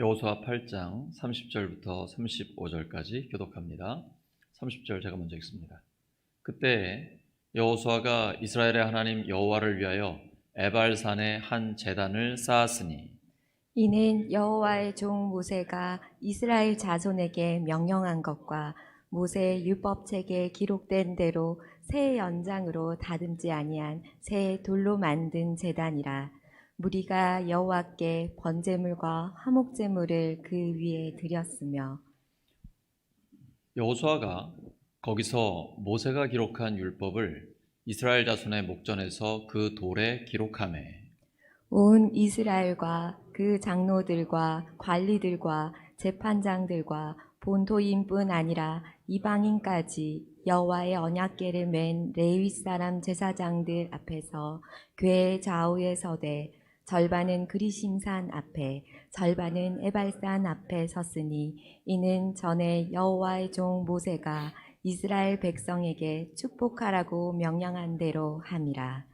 여호수아 8장 30절부터 35절까지 교독합니다. 30절 제가 먼저 읽습니다. 그때 여호수아가 이스라엘의 하나님 여호와를 위하여 에발산에 한 제단을 쌓았으니 이는 여호와의 종 모세가 이스라엘 자손에게 명령한 것과 모세의 율법책에 기록된 대로 새 연장으로 다듬지 아니한 새 돌로 만든 제단이라. 무리가 여호와께 번제물과 화목제물을 그 위에 드렸으며. 여호수아가 거기서 모세가 기록한 율법을 이스라엘 자손의 목전에서 그 돌에 기록하매 온 이스라엘과 그 장로들과 관리들과 재판장들과 본토인뿐 아니라 이방인까지 여호와의 언약궤를 맨 레위 사람 제사장들 앞에서 궤 좌우에 서되 절반은 그리심산 앞에 절반은 에발산 앞에 섰으니 이는 전에 여호와의 종 모세가 이스라엘 백성에게 축복하라고 명령한 대로 함이라.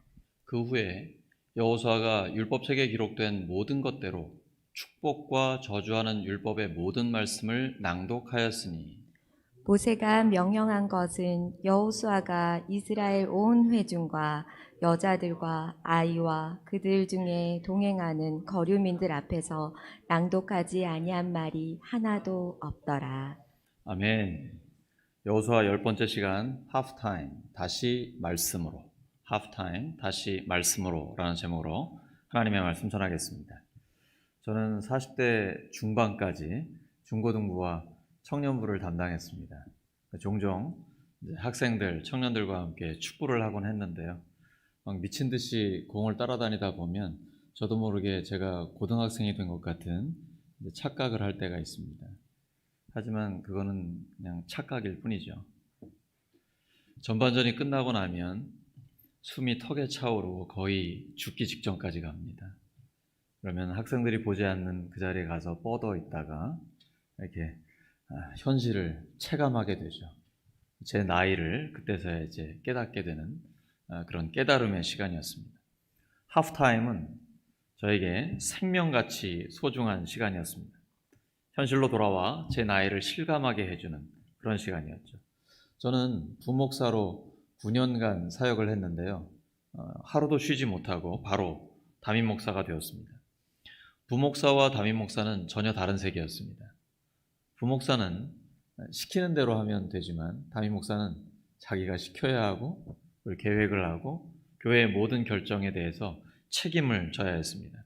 그 후에 여호수아가 율법책에 기록된 모든 것대로 축복과 저주하는 율법의 모든 말씀을 낭독하였으니 모세가 명령한 것은 여호수아가 이스라엘 온 회중과 여자들과 아이와 그들 중에 동행하는 거류민들 앞에서 낭독하지 아니한 말이 하나도 없더라. 아멘. 여호수아 10번째 시간 하프타임 다시 말씀으로 하프타임 다시 말씀으로라는 제목으로 하나님의 말씀 전하겠습니다. 저는 40대 중반까지 중고등부와 청년부를 담당했습니다. 종종 학생들, 청년들과 함께 축구를 하곤 했는데요. 막 미친 듯이 공을 따라다니다 보면 저도 모르게 제가 고등학생이 된 것 같은 착각을 할 때가 있습니다. 하지만 그거는 그냥 착각일 뿐이죠. 전반전이 끝나고 나면 숨이 턱에 차오르고 거의 죽기 직전까지 갑니다. 그러면 학생들이 보지 않는 그 자리에 가서 뻗어 있다가 이렇게 현실을 체감하게 되죠. 제 나이를 그때서야 이제 깨닫게 되는 그런 깨달음의 시간이었습니다. 하프타임은 저에게 생명같이 소중한 시간이었습니다. 현실로 돌아와 제 나이를 실감하게 해주는 그런 시간이었죠. 저는 부목사로 9년간 사역을 했는데요. 하루도 쉬지 못하고 바로 담임 목사가 되었습니다. 부목사와 담임 목사는 전혀 다른 세계였습니다. 부목사는 시키는 대로 하면 되지만 담임 목사는 자기가 시켜야 하고 계획을 하고 교회의 모든 결정에 대해서 책임을 져야 했습니다.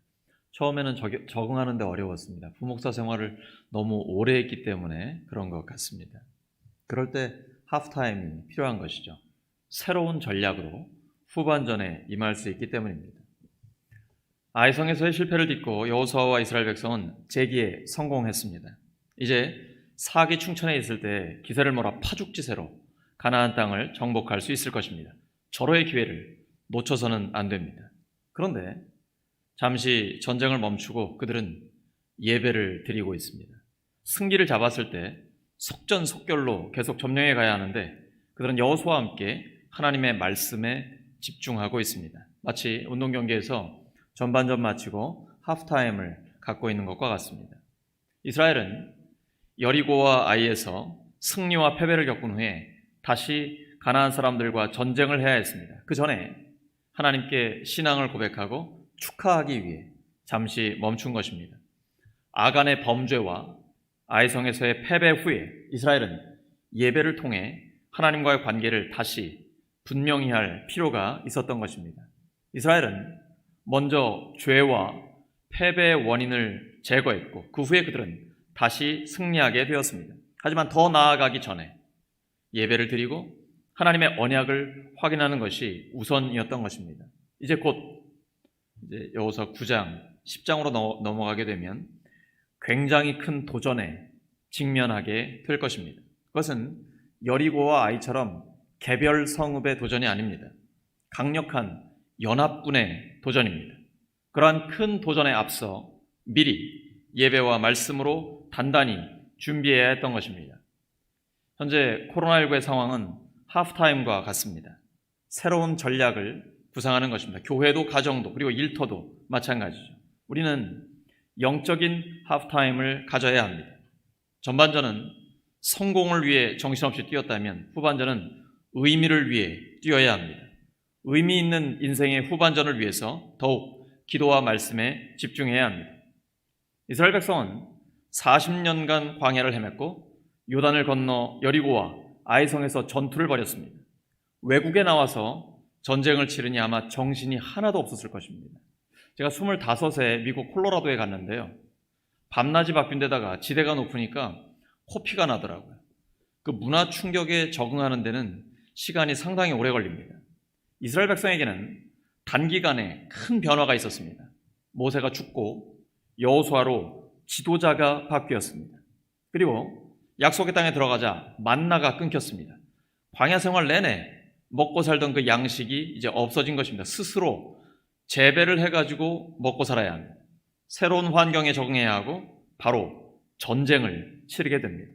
처음에는 적응하는 데 어려웠습니다. 부목사 생활을 너무 오래 했기 때문에 그런 것 같습니다. 그럴 때 하프타임이 필요한 것이죠. 새로운 전략으로 후반전에 임할 수 있기 때문입니다. 아이성에서의 실패를 딛고 여호수아와 이스라엘 백성은 재기에 성공했습니다. 이제 사기 충천에 있을 때 기세를 몰아 파죽지세로 가나안 땅을 정복할 수 있을 것입니다. 절호의 기회를 놓쳐서는 안 됩니다. 그런데 잠시 전쟁을 멈추고 그들은 예배를 드리고 있습니다. 승기를 잡았을 때 속전속결로 계속 점령해 가야 하는데 그들은 여호수아와 함께 하나님의 말씀에 집중하고 있습니다. 마치 운동 경기에서 전반전 마치고 하프타임을 갖고 있는 것과 같습니다. 이스라엘은 여리고와 아이에서 승리와 패배를 겪은 후에 다시 가나안 사람들과 전쟁을 해야 했습니다. 그 전에 하나님께 신앙을 고백하고 축하하기 위해 잠시 멈춘 것입니다. 아간의 범죄와 아이성에서의 패배 후에 이스라엘은 예배를 통해 하나님과의 관계를 다시 분명히 할 필요가 있었던 것입니다. 이스라엘은 먼저 죄와 패배의 원인을 제거했고 그 후에 그들은 다시 승리하게 되었습니다. 하지만 더 나아가기 전에 예배를 드리고 하나님의 언약을 확인하는 것이 우선이었던 것입니다. 이제 여호수아 9장, 10장으로 넘어가게 되면 굉장히 큰 도전에 직면하게 될 것입니다. 그것은 여리고와 아이처럼 개별 성읍의 도전이 아닙니다. 강력한 연합군의 도전입니다. 그러한 큰 도전에 앞서 미리 예배와 말씀으로 단단히 준비해야 했던 것입니다. 현재 코로나19의 상황은 하프타임과 같습니다. 새로운 전략을 구상하는 것입니다. 교회도 가정도 그리고 일터도 마찬가지죠. 우리는 영적인 하프타임을 가져야 합니다. 전반전은 성공을 위해 정신없이 뛰었다면 후반전은 의미를 위해 뛰어야 합니다. 의미 있는 인생의 후반전을 위해서 더욱 기도와 말씀에 집중해야 합니다. 이스라엘 백성은 40년간 광야를 헤맸고 요단을 건너 여리고와 아이성에서 전투를 벌였습니다. 외국에 나와서 전쟁을 치르니 아마 정신이 하나도 없었을 것입니다. 제가 25세 미국 콜로라도에 갔는데요. 밤낮이 바뀐 데다가 지대가 높으니까 코피가 나더라고요. 그 문화 충격에 적응하는 데는 시간이 상당히 오래 걸립니다. 이스라엘 백성에게는 단기간에 큰 변화가 있었습니다. 모세가 죽고 여호수아로 지도자가 바뀌었습니다. 그리고 약속의 땅에 들어가자 만나가 끊겼습니다. 광야 생활 내내 먹고 살던 그 양식이 이제 없어진 것입니다. 스스로 재배를 해가지고 먹고 살아야 합니다. 새로운 환경에 적응해야 하고 바로 전쟁을 치르게 됩니다.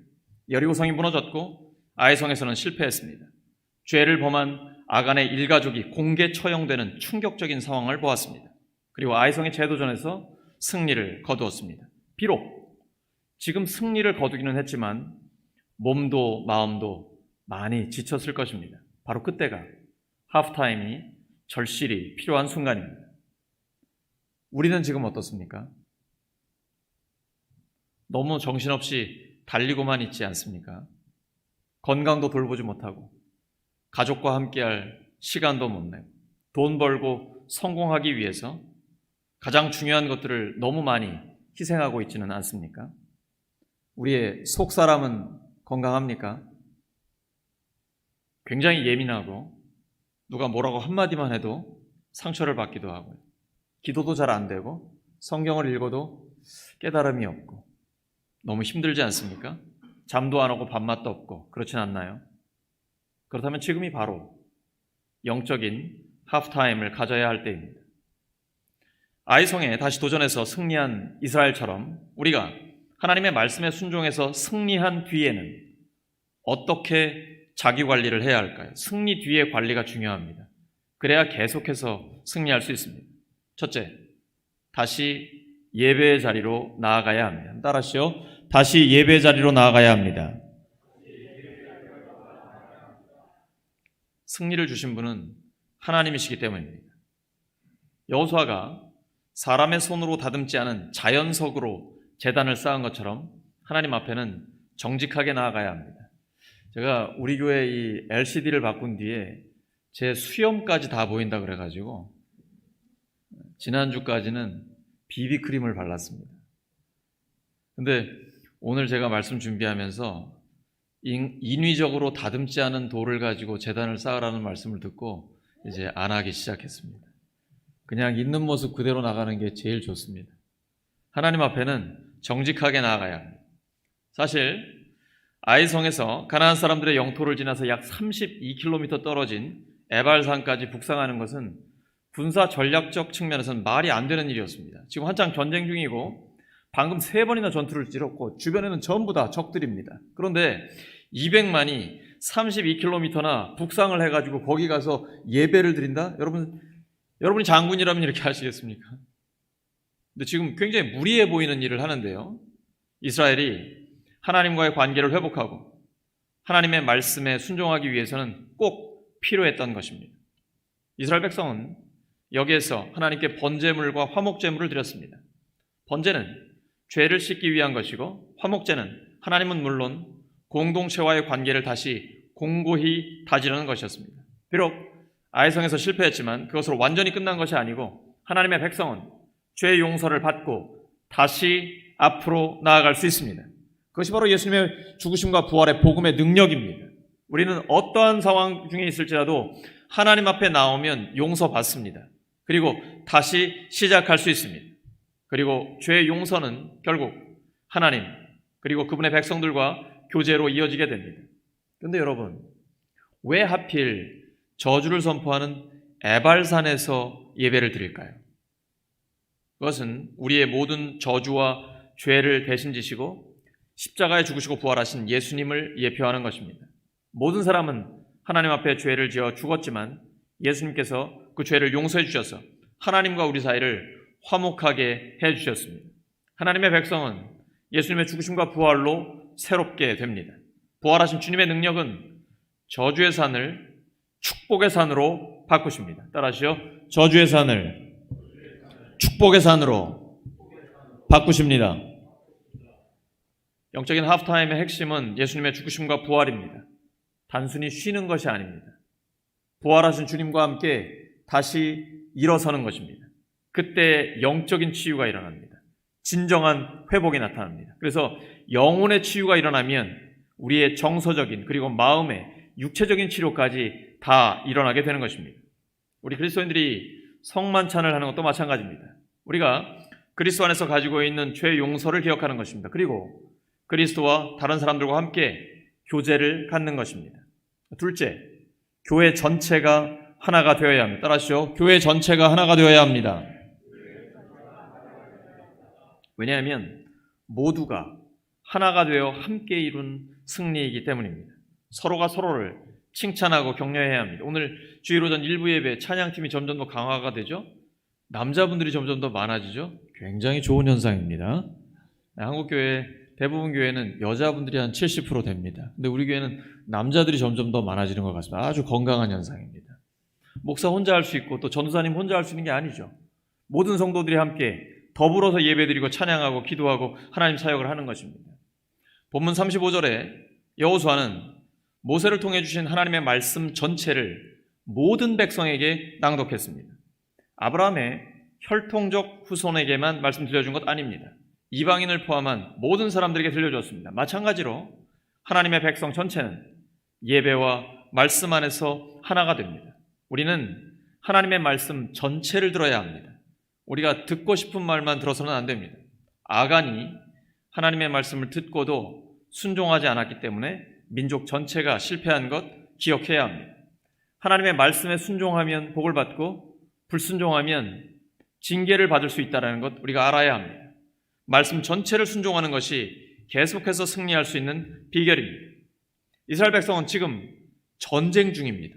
여리고성이 무너졌고 아이성에서는 실패했습니다. 죄를 범한 아간의 일가족이 공개 처형되는 충격적인 상황을 보았습니다. 그리고 아이성의 재도전에서 승리를 거두었습니다. 비록 지금 승리를 거두기는 했지만 몸도 마음도 많이 지쳤을 것입니다. 바로 그때가 하프타임이 절실히 필요한 순간입니다. 우리는 지금 어떻습니까? 너무 정신없이 달리고만 있지 않습니까? 건강도 돌보지 못하고 가족과 함께할 시간도 못 내고 돈 벌고 성공하기 위해서 가장 중요한 것들을 너무 많이 희생하고 있지는 않습니까? 우리의 속사람은 건강합니까? 굉장히 예민하고 누가 뭐라고 한마디만 해도 상처를 받기도 하고요. 기도도 잘 안 되고 성경을 읽어도 깨달음이 없고 너무 힘들지 않습니까? 잠도 안 오고 밥맛도 없고 그렇진 않나요? 그렇다면 지금이 바로 영적인 하프타임을 가져야 할 때입니다. 아이성에 다시 도전해서 승리한 이스라엘처럼 우리가 하나님의 말씀에 순종해서 승리한 뒤에는 어떻게 자기 관리를 해야 할까요? 승리 뒤의 관리가 중요합니다. 그래야 계속해서 승리할 수 있습니다. 첫째, 다시 예배의 자리로 나아가야 합니다. 따라하시죠. 다시 예배의 자리로 나아가야 합니다. 승리를 주신 분은 하나님이시기 때문입니다. 여호수아가 사람의 손으로 다듬지 않은 자연석으로 제단을 쌓은 것처럼 하나님 앞에는 정직하게 나아가야 합니다. 제가 우리 교회 이 LCD를 바꾼 뒤에 제 수염까지 다 보인다 그래가지고 지난주까지는 비비크림을 발랐습니다. 근데 오늘 제가 말씀 준비하면서 인위적으로 다듬지 않은 돌을 가지고 제단을 쌓으라는 말씀을 듣고 이제 안 하기 시작했습니다. 그냥 있는 모습 그대로 나가는 게 제일 좋습니다. 하나님 앞에는 정직하게 나아가야 합니다. 사실 아이성에서 가나안 사람들의 영토를 지나서 약 32km 떨어진 에발산까지 북상하는 것은 군사 전략적 측면에서는 말이 안 되는 일이었습니다. 지금 한창 전쟁 중이고 방금 3번이나 전투를 치렀고 주변에는 전부 다 적들입니다. 그런데 200만이 32km나 북상을 해가지고 거기 가서 예배를 드린다? 여러분이 장군이라면 이렇게 하시겠습니까? 근데 지금 굉장히 무리해 보이는 일을 하는데요. 이스라엘이 하나님과의 관계를 회복하고 하나님의 말씀에 순종하기 위해서는 꼭 필요했던 것입니다. 이스라엘 백성은 여기에서 하나님께 번제물과 화목제물을 드렸습니다. 번제는 죄를 씻기 위한 것이고 화목제는 하나님은 물론 공동체와의 관계를 다시 공고히 다지려는 것이었습니다. 비록 아이성에서 실패했지만 그것으로 완전히 끝난 것이 아니고 하나님의 백성은 죄 용서를 받고 다시 앞으로 나아갈 수 있습니다. 그것이 바로 예수님의 죽으심과 부활의 복음의 능력입니다. 우리는 어떠한 상황 중에 있을지라도 하나님 앞에 나오면 용서받습니다. 그리고 다시 시작할 수 있습니다. 그리고 죄 용서는 결국 하나님 그리고 그분의 백성들과 교제로 이어지게 됩니다. 그런데 여러분, 왜 하필 저주를 선포하는 에발산에서 예배를 드릴까요? 그것은 우리의 모든 저주와 죄를 대신 지시고 십자가에 죽으시고 부활하신 예수님을 예표하는 것입니다. 모든 사람은 하나님 앞에 죄를 지어 죽었지만 예수님께서 그 죄를 용서해 주셔서 하나님과 우리 사이를 화목하게 해 주셨습니다. 하나님의 백성은 예수님의 죽으심과 부활로 새롭게 됩니다. 부활하신 주님의 능력은 저주의 산을 축복의 산으로 바꾸십니다. 따라하시죠. 저주의 산을 축복의 산으로 바꾸십니다. 영적인 하프타임의 핵심은 예수님의 죽으심과 부활입니다. 단순히 쉬는 것이 아닙니다. 부활하신 주님과 함께 다시 일어서는 것입니다. 그때 영적인 치유가 일어납니다. 진정한 회복이 나타납니다. 그래서 영혼의 치유가 일어나면 우리의 정서적인 그리고 마음의 육체적인 치료까지 다 일어나게 되는 것입니다. 우리 그리스도인들이 성만찬을 하는 것도 마찬가지입니다. 우리가 그리스도 안에서 가지고 있는 죄 용서를 기억하는 것입니다. 그리고 그리스도와 다른 사람들과 함께 교제를 갖는 것입니다. 둘째, 교회 전체가 하나가 되어야 합니다. 따라하시죠. 교회 전체가 하나가 되어야 합니다. 왜냐하면 모두가 하나가 되어 함께 이룬 승리이기 때문입니다. 서로가 서로를 칭찬하고 격려해야 합니다. 오늘 주일오전 일부 예배 찬양팀이 점점 더 강화가 되죠. 남자분들이 점점 더 많아지죠. 굉장히 좋은 현상입니다. 한국교회 대부분 교회는 여자분들이 한 70% 됩니다. 근데 우리 교회는 남자들이 점점 더 많아지는 것 같습니다. 아주 건강한 현상입니다. 목사 혼자 할 수 있고 또 전도사님 혼자 할 수 있는 게 아니죠. 모든 성도들이 함께 더불어서 예배드리고 찬양하고 기도하고 하나님 사역을 하는 것입니다. 본문 35절에 여호수아는 모세를 통해 주신 하나님의 말씀 전체를 모든 백성에게 낭독했습니다. 아브라함의 혈통적 후손에게만 말씀 들려준 것 아닙니다. 이방인을 포함한 모든 사람들에게 들려줬습니다. 마찬가지로 하나님의 백성 전체는 예배와 말씀 안에서 하나가 됩니다. 우리는 하나님의 말씀 전체를 들어야 합니다. 우리가 듣고 싶은 말만 들어서는 안 됩니다. 아간이 하나님의 말씀을 듣고도 순종하지 않았기 때문에 민족 전체가 실패한 것 기억해야 합니다. 하나님의 말씀에 순종하면 복을 받고 불순종하면 징계를 받을 수 있다는 것 우리가 알아야 합니다. 말씀 전체를 순종하는 것이 계속해서 승리할 수 있는 비결입니다. 이스라엘 백성은 지금 전쟁 중입니다.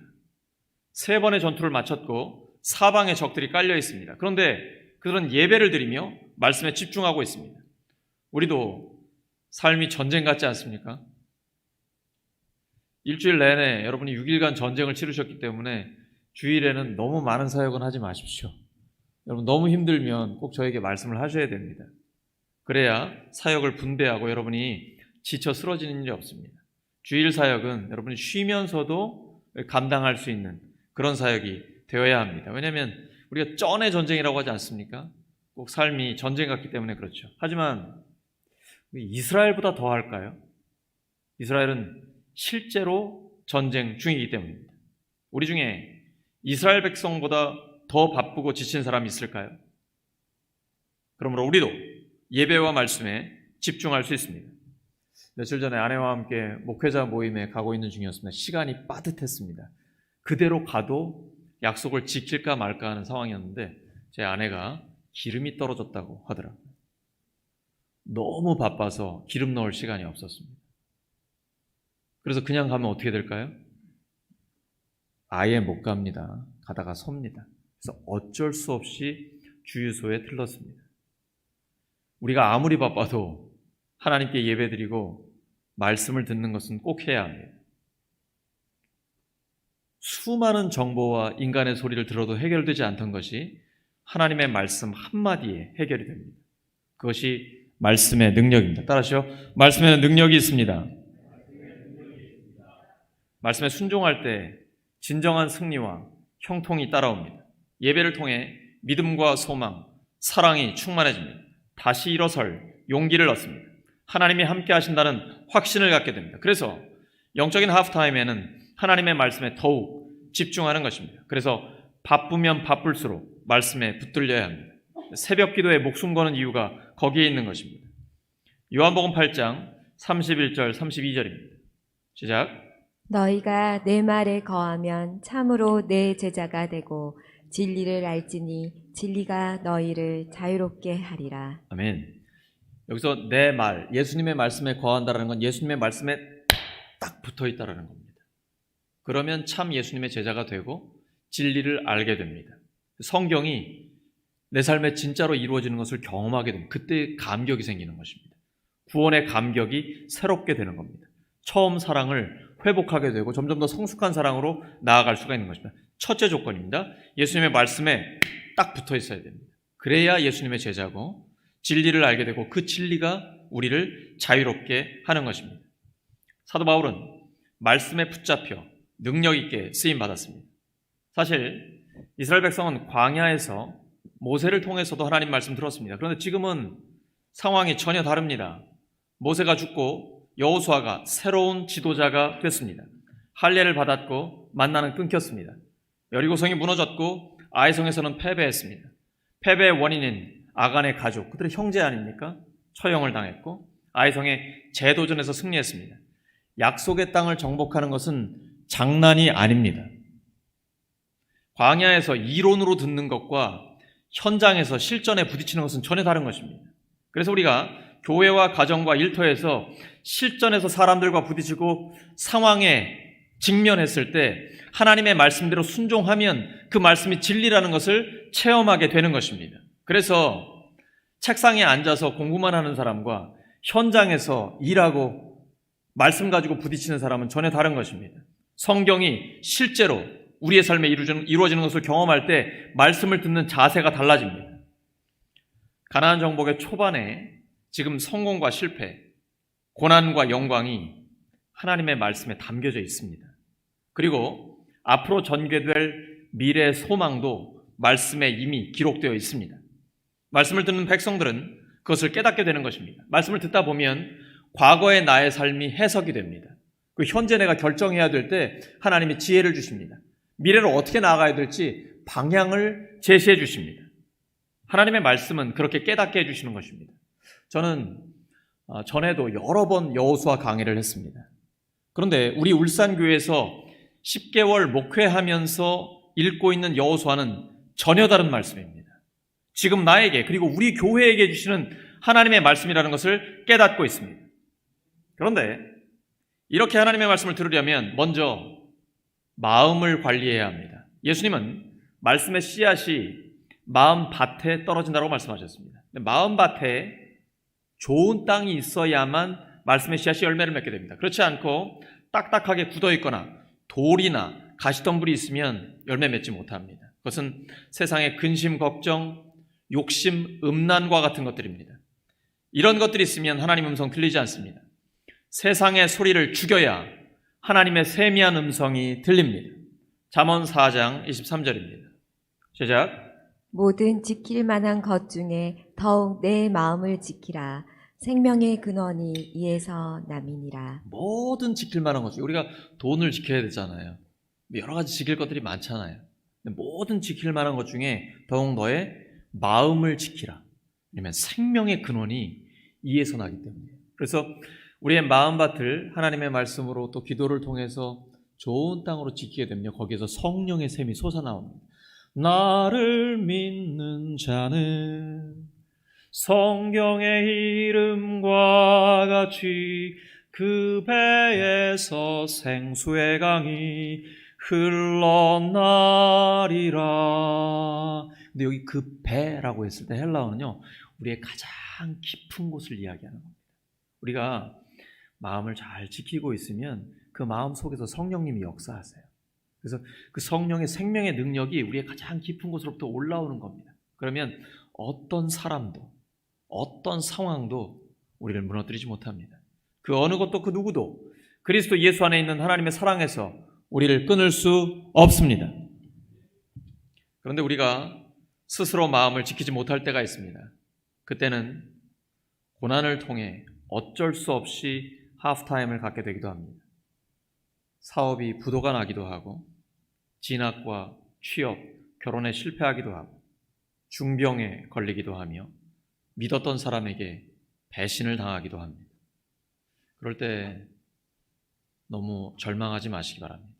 3번의 전투를 마쳤고 사방에 적들이 깔려 있습니다. 그런데 그들은 예배를 드리며 말씀에 집중하고 있습니다. 우리도 삶이 전쟁 같지 않습니까? 일주일 내내 여러분이 6일간 전쟁을 치르셨기 때문에 주일에는 너무 많은 사역은 하지 마십시오. 여러분 너무 힘들면 꼭 저에게 말씀을 하셔야 됩니다. 그래야 사역을 분배하고 여러분이 지쳐 쓰러지는 일이 없습니다. 주일 사역은 여러분이 쉬면서도 감당할 수 있는 그런 사역이 되어야 합니다. 왜냐하면 우리가 쩐의 전쟁이라고 하지 않습니까? 꼭 삶이 전쟁 같기 때문에 그렇죠. 하지만 이스라엘보다 더 할까요? 이스라엘은 실제로 전쟁 중이기 때문입니다. 우리 중에 이스라엘 백성보다 더 바쁘고 지친 사람이 있을까요? 그러므로 우리도 예배와 말씀에 집중할 수 있습니다. 며칠 전에 아내와 함께 목회자 모임에 가고 있는 중이었습니다. 시간이 빠듯했습니다. 그대로 가도 약속을 지킬까 말까 하는 상황이었는데 제 아내가 기름이 떨어졌다고 하더라고요. 너무 바빠서 기름 넣을 시간이 없었습니다. 그래서 그냥 가면 어떻게 될까요? 아예 못 갑니다. 가다가 섭니다. 그래서 어쩔 수 없이 주유소에 들렀습니다. 우리가 아무리 바빠도 하나님께 예배드리고 말씀을 듣는 것은 꼭 해야 합니다. 수많은 정보와 인간의 소리를 들어도 해결되지 않던 것이 하나님의 말씀 한마디에 해결이 됩니다. 그것이 말씀의 능력입니다. 따라하시죠. 말씀에는 능력이 있습니다. 말씀에 순종할 때 진정한 승리와 형통이 따라옵니다. 예배를 통해 믿음과 소망, 사랑이 충만해집니다. 다시 일어설 용기를 얻습니다. 하나님이 함께 하신다는 확신을 갖게 됩니다. 그래서 영적인 하프타임에는 하나님의 말씀에 더욱 집중하는 것입니다. 그래서 바쁘면 바쁠수록 말씀에 붙들려야 합니다. 새벽 기도에 목숨 거는 이유가 거기에 있는 것입니다. 요한복음 8장 31절 32절입니다. 시작. 너희가 내 말에 거하면 참으로 내 제자가 되고 진리를 알지니 진리가 너희를 자유롭게 하리라. 아멘. 여기서 내 말, 예수님의 말씀에 거한다는 건 예수님의 말씀에 딱 붙어 있다는 겁니다. 그러면 참 예수님의 제자가 되고 진리를 알게 됩니다. 성경이 내 삶에 진짜로 이루어지는 것을 경험하게 되면 그때 감격이 생기는 것입니다. 구원의 감격이 새롭게 되는 겁니다. 처음 사랑을 회복하게 되고 점점 더 성숙한 사랑으로 나아갈 수가 있는 것입니다. 첫째 조건입니다. 예수님의 말씀에 딱 붙어 있어야 됩니다. 그래야 예수님의 제자고 진리를 알게 되고 그 진리가 우리를 자유롭게 하는 것입니다. 사도 바울은 말씀에 붙잡혀 능력 있게 쓰임 받았습니다. 사실 이스라엘 백성은 광야에서 모세를 통해서도 하나님 말씀 들었습니다. 그런데 지금은 상황이 전혀 다릅니다. 모세가 죽고 여호수아가 새로운 지도자가 됐습니다. 할례를 받았고 만나는 끊겼습니다. 여리고성이 무너졌고 아이성에서는 패배했습니다. 패배의 원인인 아간의 가족, 그들의 형제 아닙니까? 처형을 당했고 아이성의 재도전에서 승리했습니다. 약속의 땅을 정복하는 것은 장난이 아닙니다. 광야에서 이론으로 듣는 것과 현장에서 실전에 부딪히는 것은 전혀 다른 것입니다. 그래서 우리가 교회와 가정과 일터에서 실전에서 사람들과 부딪히고 상황에 직면했을 때 하나님의 말씀대로 순종하면 그 말씀이 진리라는 것을 체험하게 되는 것입니다. 그래서 책상에 앉아서 공부만 하는 사람과 현장에서 일하고 말씀 가지고 부딪히는 사람은 전혀 다른 것입니다. 성경이 실제로 우리의 삶에 이루어지는 것을 경험할 때 말씀을 듣는 자세가 달라집니다. 가나안 정복의 초반에 지금 성공과 실패, 고난과 영광이 하나님의 말씀에 담겨져 있습니다. 그리고 앞으로 전개될 미래의 소망도 말씀에 이미 기록되어 있습니다. 말씀을 듣는 백성들은 그것을 깨닫게 되는 것입니다. 말씀을 듣다 보면 과거의 나의 삶이 해석이 됩니다. 그 현재 내가 결정해야 될 때 하나님이 지혜를 주십니다. 미래로 어떻게 나아가야 될지 방향을 제시해 주십니다. 하나님의 말씀은 그렇게 깨닫게 해주시는 것입니다. 저는 전에도 여러 번 여호수아 강의를 했습니다. 그런데 우리 울산교회에서 10개월 목회하면서 읽고 있는 여호수아는 전혀 다른 말씀입니다. 지금 나에게 그리고 우리 교회에게 주시는 하나님의 말씀이라는 것을 깨닫고 있습니다. 그런데 이렇게 하나님의 말씀을 들으려면 먼저 마음을 관리해야 합니다. 예수님은 말씀의 씨앗이 마음 밭에 떨어진다고 말씀하셨습니다. 마음 밭에 좋은 땅이 있어야만 말씀의 씨앗이 열매를 맺게 됩니다. 그렇지 않고 딱딱하게 굳어 있거나 돌이나 가시덤불이 있으면 열매 맺지 못합니다. 그것은 세상의 근심, 걱정, 욕심, 음란과 같은 것들입니다. 이런 것들이 있으면 하나님 음성 들리지 않습니다. 세상의 소리를 죽여야 하나님의 세미한 음성이 들립니다. 잠언 4장 23절입니다. 시작. 모든 지킬 만한 것 중에 더욱 내 마음을 지키라. 생명의 근원이 이에서 남이니라. 모든 지킬 만한 것 중에 우리가 돈을 지켜야 되잖아요. 여러 가지 지킬 것들이 많잖아요. 근데 모든 지킬 만한 것 중에 더욱 너의 마음을 지키라. 왜냐하면 생명의 근원이 이에서 나기 때문에. 그래서 우리의 마음밭을 하나님의 말씀으로 또 기도를 통해서 좋은 땅으로 지키게 되면 거기에서 성령의 샘이 솟아나옵니다. 나를 믿는 자는 성경의 이름과 같이 그 배에서 생수의 강이 흘러나리라. 근데 여기 그 배라고 했을 때 헬라어는요, 우리의 가장 깊은 곳을 이야기하는 겁니다. 우리가 마음을 잘 지키고 있으면 그 마음 속에서 성령님이 역사하세요. 그래서 그 성령의 생명의 능력이 우리의 가장 깊은 곳으로부터 올라오는 겁니다. 그러면 어떤 사람도 어떤 상황도 우리를 무너뜨리지 못합니다. 그 어느 것도 그 누구도 그리스도 예수 안에 있는 하나님의 사랑에서 우리를 끊을 수 없습니다. 그런데 우리가 스스로 마음을 지키지 못할 때가 있습니다. 그때는 고난을 통해 어쩔 수 없이 하프타임을 갖게 되기도 합니다. 사업이 부도가 나기도 하고 진학과 취업, 결혼에 실패하기도 하고 중병에 걸리기도 하며 믿었던 사람에게 배신을 당하기도 합니다. 그럴 때 너무 절망하지 마시기 바랍니다.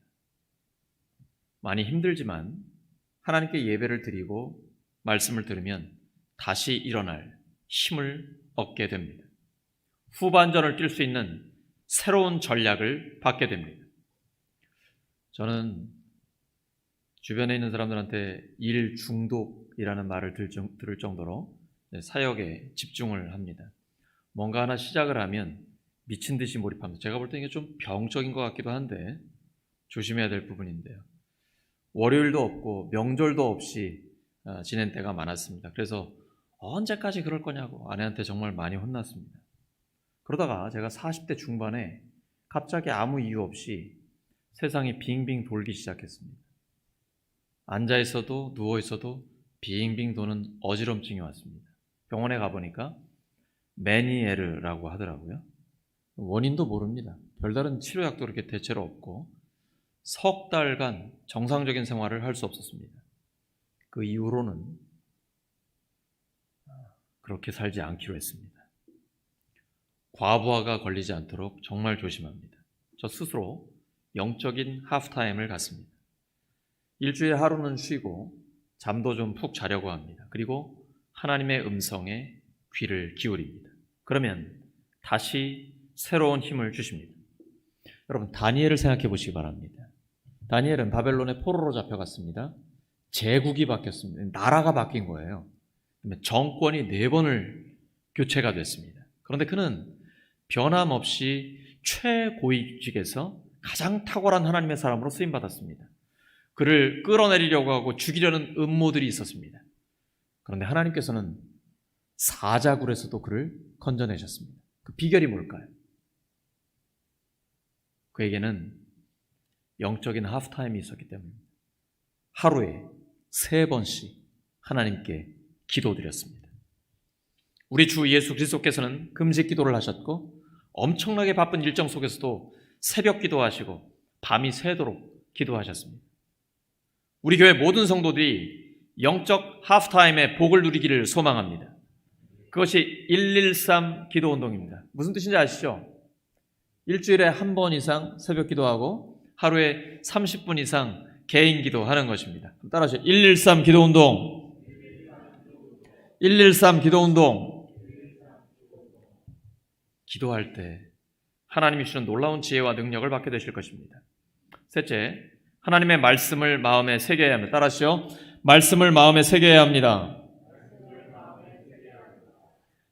많이 힘들지만 하나님께 예배를 드리고 말씀을 들으면 다시 일어날 힘을 얻게 됩니다. 후반전을 뛸 수 있는 새로운 전략을 받게 됩니다. 저는 주변에 있는 사람들한테 일 중독 마스터이라는 말을 들을 정도로 사역에 집중을 합니다. 뭔가 하나 시작을 하면 미친 듯이 몰입합니다. 제가 볼 때 이게 좀 병적인 것 같기도 한데 조심해야 될 부분인데요. 월요일도 없고 명절도 없이 지낸 때가 많았습니다. 그래서 언제까지 그럴 거냐고 아내한테 정말 많이 혼났습니다. 그러다가 제가 40대 중반에 갑자기 아무 이유 없이 세상이 빙빙 돌기 시작했습니다. 앉아 있어도 누워 있어도 빙빙 도는 어지럼증이 왔습니다. 병원에 가보니까 메니에르라고 하더라고요. 원인도 모릅니다. 별다른 치료약도 그렇게 대체로 없고 석 달간 정상적인 생활을 할 수 없었습니다. 그 이후로는 그렇게 살지 않기로 했습니다. 과부하가 걸리지 않도록 정말 조심합니다. 저 스스로 영적인 하프타임을 갖습니다. 일주일에 하루는 쉬고 잠도 좀 푹 자려고 합니다. 그리고 하나님의 음성에 귀를 기울입니다. 그러면 다시 새로운 힘을 주십니다. 여러분, 다니엘을 생각해 보시기 바랍니다. 다니엘은 바벨론의 포로로 잡혀갔습니다. 제국이 바뀌었습니다. 나라가 바뀐 거예요. 정권이 4번을 교체가 됐습니다. 그런데 그는 변함없이 최고위직에서 가장 탁월한 하나님의 사람으로 쓰임받았습니다. 그를 끌어내리려고 하고 죽이려는 음모들이 있었습니다. 그런데 하나님께서는 사자굴에서도 그를 건져내셨습니다. 그 비결이 뭘까요? 그에게는 영적인 하프타임이 있었기 때문입니다. 하루에 3번씩 하나님께 기도드렸습니다. 우리 주 예수 그리스도께서는 금식 기도를 하셨고 엄청나게 바쁜 일정 속에서도 새벽 기도하시고 밤이 새도록 기도하셨습니다. 우리 교회 모든 성도들이 영적 하프타임의 복을 누리기를 소망합니다. 그것이 113 기도운동입니다. 무슨 뜻인지 아시죠? 일주일에 한 번 이상 새벽 기도하고 하루에 30분 이상 개인 기도하는 것입니다. 따라하시죠. 113 기도운동. 113 기도운동. 기도할 때 하나님이 주시는 놀라운 지혜와 능력을 받게 되실 것입니다. 셋째, 하나님의 말씀을 마음에 새겨야 합니다. 따라하시죠. 말씀을 마음에 새겨야 합니다.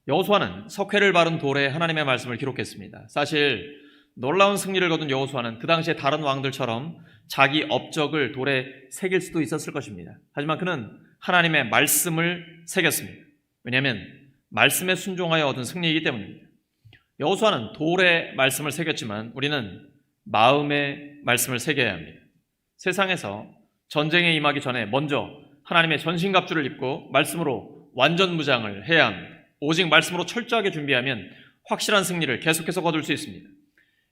여호수아는 석회를 바른 돌에 하나님의 말씀을 기록했습니다. 사실 놀라운 승리를 거둔 여호수아는 그 당시에 다른 왕들처럼 자기 업적을 돌에 새길 수도 있었을 것입니다. 하지만 그는 하나님의 말씀을 새겼습니다. 왜냐하면 말씀에 순종하여 얻은 승리이기 때문입니다. 여호수아는 돌에 말씀을 새겼지만 우리는 마음의 말씀을 새겨야 합니다. 세상에서 전쟁에 임하기 전에 먼저 하나님의 전신갑주를 입고 말씀으로 완전 무장을 해야 합니다. 오직 말씀으로 철저하게 준비하면 확실한 승리를 계속해서 거둘 수 있습니다.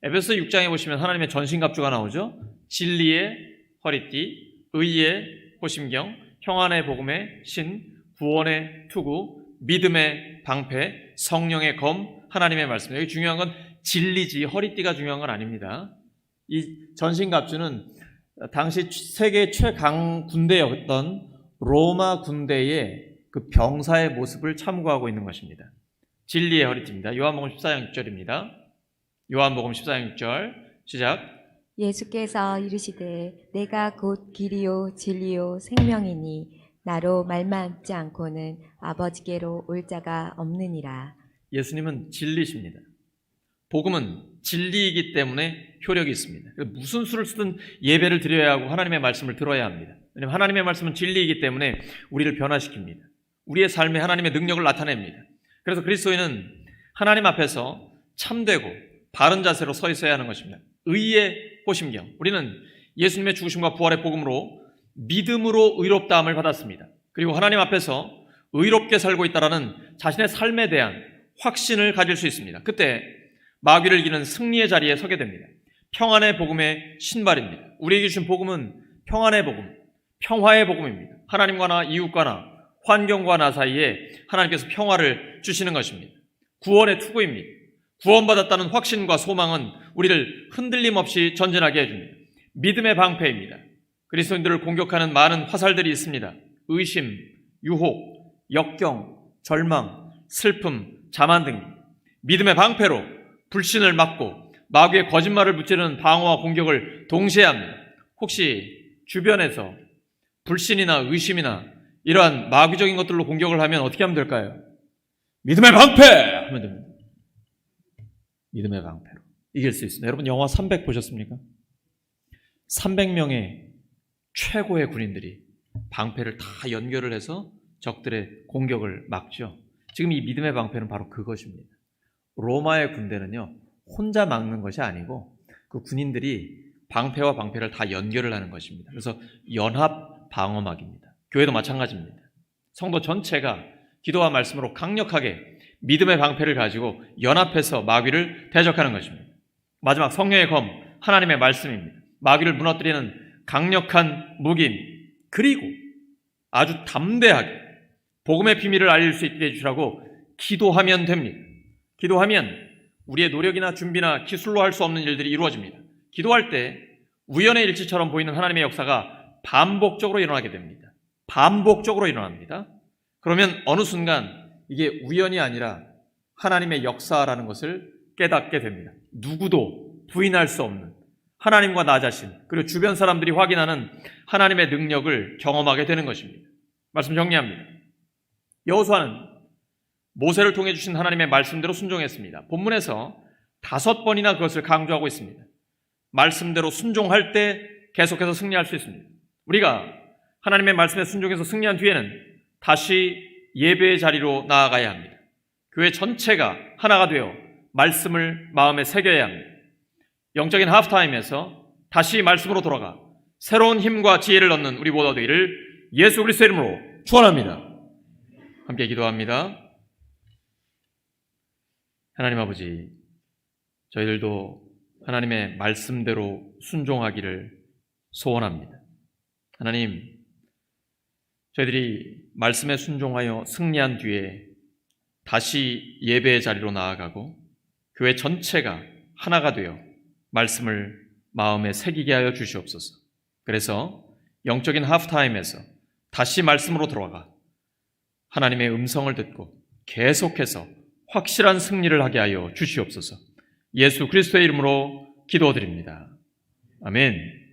에베소 6장에 보시면 하나님의 전신갑주가 나오죠. 진리의 허리띠, 의의 호심경, 평안의 복음의 신, 구원의 투구, 믿음의 방패, 성령의 검, 하나님의 말씀. 여기 중요한 건 진리지 허리띠가 중요한 건 아닙니다. 이 전신갑주는 당시 세계 최강 군대였던 로마 군대의 그 병사의 모습을 참고하고 있는 것입니다. 진리의 허리띠입니다. 요한복음 14장 6절입니다. 요한복음 14장 6절 시작. 예수께서 이르시되 내가 곧 길이요 진리요 생명이니 나로 말맞지 않고는 아버지께로 올 자가 없느니라. 예수님은 진리십니다. 복음은 진리이기 때문에 효력이 있습니다. 무슨 수를 쓰든 예배를 드려야 하고 하나님의 말씀을 들어야 합니다. 왜냐하면 하나님의 말씀은 진리이기 때문에 우리를 변화시킵니다. 우리의 삶에 하나님의 능력을 나타냅니다. 그래서 그리스도인은 하나님 앞에서 참되고 바른 자세로 서 있어야 하는 것입니다. 의의 호심경. 우리는 예수님의 죽으심과 부활의 복음으로 믿음으로 의롭다함을 받았습니다. 그리고 하나님 앞에서 의롭게 살고 있다라는 자신의 삶에 대한 확신을 가질 수 있습니다. 그때 마귀를 이기는 승리의 자리에 서게 됩니다. 평안의 복음의 신발입니다. 우리에게 주신 복음은 평안의 복음, 평화의 복음입니다. 하나님과 나, 이웃과 나, 환경과 나 사이에 하나님께서 평화를 주시는 것입니다. 구원의 투구입니다. 구원받았다는 확신과 소망은 우리를 흔들림 없이 전진하게 해줍니다. 믿음의 방패입니다. 그리스도인들을 공격하는 많은 화살들이 있습니다. 의심, 유혹, 역경, 절망, 슬픔, 자만 등 믿음의 방패로 불신을 막고 마귀의 거짓말을 무찌르는 방어와 공격을 동시에 합니다. 혹시 주변에서 불신이나 의심이나 이러한 마귀적인 것들로 공격을 하면 어떻게 하면 될까요? 믿음의 방패! 하면 됩니다. 믿음의 방패로 이길 수 있습니다. 여러분 영화 300 보셨습니까? 300명의 최고의 군인들이 방패를 다 연결을 해서 적들의 공격을 막죠. 지금 이 믿음의 방패는 바로 그것입니다. 로마의 군대는요, 혼자 막는 것이 아니고 그 군인들이 방패와 방패를 다 연결을 하는 것입니다. 그래서 연합 방어막입니다. 교회도 마찬가지입니다. 성도 전체가 기도와 말씀으로 강력하게 믿음의 방패를 가지고 연합해서 마귀를 대적하는 것입니다. 마지막 성령의 검, 하나님의 말씀입니다. 마귀를 무너뜨리는 강력한 무기입니다. 그리고 아주 담대하게 복음의 비밀을 알릴 수 있게 해주시라고 기도하면 됩니다. 기도하면 우리의 노력이나 준비나 기술로 할 수 없는 일들이 이루어집니다. 기도할 때 우연의 일치처럼 보이는 하나님의 역사가 반복적으로 일어나게 됩니다. 반복적으로 일어납니다. 그러면 어느 순간 이게 우연이 아니라 하나님의 역사라는 것을 깨닫게 됩니다. 누구도 부인할 수 없는 하나님과 나 자신 그리고 주변 사람들이 확인하는 하나님의 능력을 경험하게 되는 것입니다. 말씀 정리합니다. 여호수아는 모세를 통해 주신 하나님의 말씀대로 순종했습니다. 본문에서 5번이나 그것을 강조하고 있습니다. 말씀대로 순종할 때 계속해서 승리할 수 있습니다. 우리가 하나님의 말씀에 순종해서 승리한 뒤에는 다시 예배의 자리로 나아가야 합니다. 교회 전체가 하나가 되어 말씀을 마음에 새겨야 합니다. 영적인 하프타임에서 다시 말씀으로 돌아가 새로운 힘과 지혜를 얻는 우리 모두 되기를 예수 그리스도의 이름으로 축원합니다. 함께 기도합니다. 하나님 아버지, 저희들도 하나님의 말씀대로 순종하기를 소원합니다. 하나님, 저희들이 말씀에 순종하여 승리한 뒤에 다시 예배의 자리로 나아가고 교회 전체가 하나가 되어 말씀을 마음에 새기게 하여 주시옵소서. 그래서 영적인 하프타임에서 다시 말씀으로 돌아가 하나님의 음성을 듣고 계속해서 확실한 승리를 하게 하여 주시옵소서. 예수 그리스도의 이름으로 기도드립니다. 아멘.